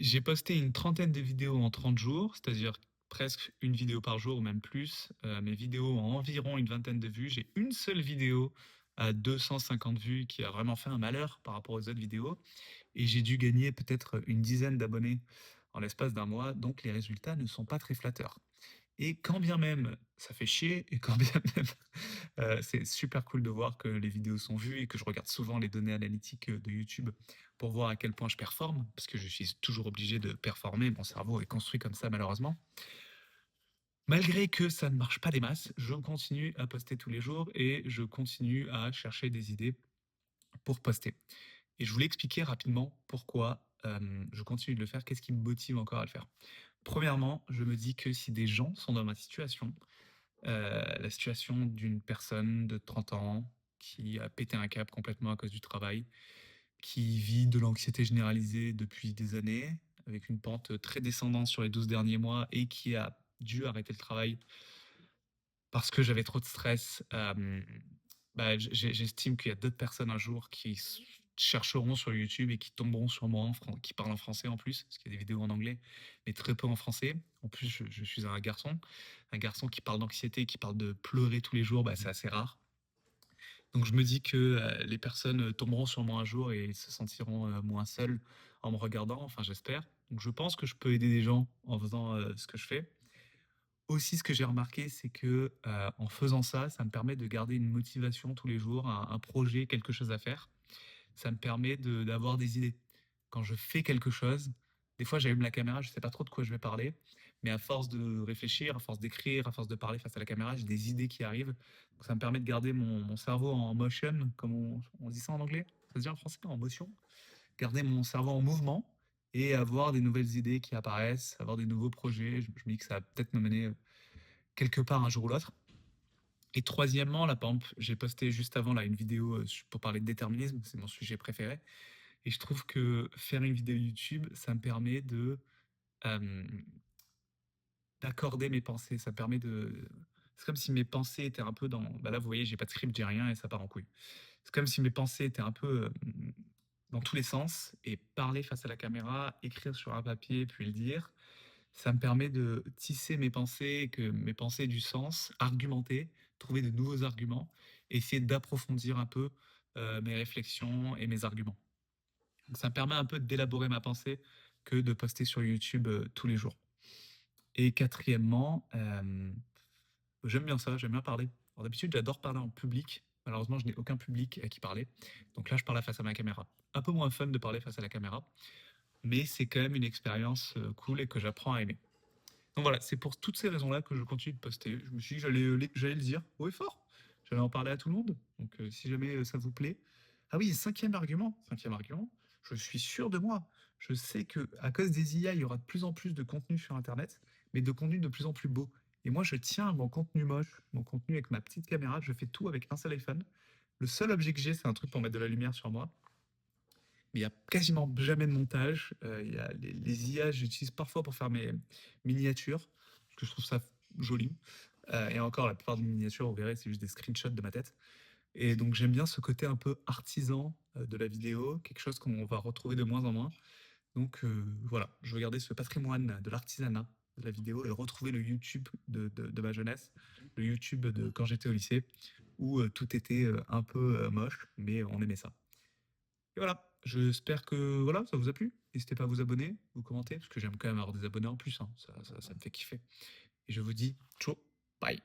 J'ai posté une trentaine de vidéos en 30 jours, c'est-à-dire presque une vidéo par jour ou même plus. Mes vidéos ont environ une vingtaine de vues. J'ai une seule vidéo à 250 vues qui a vraiment fait un malheur par rapport aux autres vidéos. Et j'ai dû gagner peut-être une dizaine d'abonnés en l'espace d'un mois, donc les résultats ne sont pas très flatteurs. Et quand bien même ça fait chier et quand bien même, c'est super cool de voir que les vidéos sont vues et que je regarde souvent les données analytiques, de YouTube pour voir à quel point je performe, parce que je suis toujours obligé de performer, mon cerveau est construit comme ça malheureusement. Malgré que ça ne marche pas des masses, je continue à poster tous les jours et je continue à chercher des idées pour poster. Et je voulais expliquer rapidement pourquoi, je continue de le faire, qu'est-ce qui me motive encore à le faire? Premièrement, je me dis que si des gens sont dans ma situation, la situation d'une personne de 30 ans qui a pété un câble complètement à cause du travail, qui vit de l'anxiété généralisée depuis des années, avec une pente très descendante sur les 12 derniers mois et qui a dû arrêter le travail parce que j'avais trop de stress. Bah, j'estime qu'il y a d'autres personnes un jour qui chercheront sur YouTube et qui tomberont sur moi, qui parlent en français en plus, parce qu'il y a des vidéos en anglais, mais très peu en français. En plus, je suis un garçon qui parle d'anxiété, qui parle de pleurer tous les jours, bah, c'est assez rare. Donc je me dis que les personnes tomberont sur moi un jour et se sentiront moins seules en me regardant, enfin j'espère. Donc je pense que je peux aider des gens en faisant ce que je fais. Aussi, ce que j'ai remarqué, c'est que en faisant ça, ça me permet de garder une motivation tous les jours, un projet, quelque chose à faire. Ça me permet d'avoir des idées. Quand je fais quelque chose, des fois j'allume la caméra, je sais pas trop de quoi je vais parler, mais à force de réfléchir, à force d'écrire, à force de parler face à la caméra, j'ai des idées qui arrivent. Donc ça me permet de garder mon cerveau en motion, comme on dit ça en anglais. Ça se dit en français, en motion. Garder mon cerveau en mouvement et avoir des nouvelles idées qui apparaissent, avoir des nouveaux projets. Je me dis que ça va peut-être me mener quelque part un jour ou l'autre. Et troisièmement, là, par exemple, j'ai posté juste avant là une vidéo pour parler de déterminisme, c'est mon sujet préféré. Et je trouve que faire une vidéo YouTube, ça me permet euh, d'accorder mes pensées. Ça me permet de. C'est comme si mes pensées étaient un peu dans. Bah là, vous voyez, j'ai pas de script, j'ai rien et ça part en couille. C'est comme si mes pensées étaient un peu dans tous les sens et parler face à la caméra, écrire sur un papier, puis le dire, ça me permet de tisser mes pensées, que mes pensées aient du sens, argumenter, trouver de nouveaux arguments, et essayer d'approfondir un peu mes réflexions et mes arguments. Donc ça me permet un peu d'élaborer ma pensée que de poster sur YouTube tous les jours. Et quatrièmement, j'aime bien ça, j'aime bien parler. Alors d'habitude, j'adore parler en public. Malheureusement, je n'ai aucun public à qui parler. Donc là, je parle face à ma caméra. Un peu moins fun de parler face à la caméra, mais c'est quand même une expérience cool et que j'apprends à aimer. Donc voilà, c'est pour toutes ces raisons-là que je continue de poster. Je me suis dit que j'allais le dire haut et fort. J'allais en parler à tout le monde. Donc si jamais ça vous plaît. Ah oui, cinquième argument, je suis sûr de moi. Je sais que à cause des IA, il y aura de plus en plus de contenu sur Internet, mais de contenu de plus en plus beau. Et moi, je tiens à mon contenu moche, mon contenu avec ma petite caméra. Je fais tout avec un seul iPhone. Le seul objet que j'ai, c'est un truc pour mettre de la lumière sur moi. Mais il y a quasiment jamais de montage. Il y a les IA, j'utilise parfois pour faire mes miniatures, parce que je trouve ça joli. Et encore, la plupart des miniatures, vous verrez, c'est juste des screenshots de ma tête. Et donc j'aime bien ce côté un peu artisan de la vidéo, quelque chose qu'on va retrouver de moins en moins. Donc voilà, je veux garder ce patrimoine de l'artisanat de la vidéo et retrouver le YouTube de ma jeunesse, le YouTube de quand j'étais au lycée, où tout était un peu moche, mais on aimait ça. Et voilà, j'espère que voilà, ça vous a plu. N'hésitez pas à vous abonner, vous commenter, parce que j'aime quand même avoir des abonnés en plus, hein. Ça me fait kiffer. Et je vous dis ciao, bye.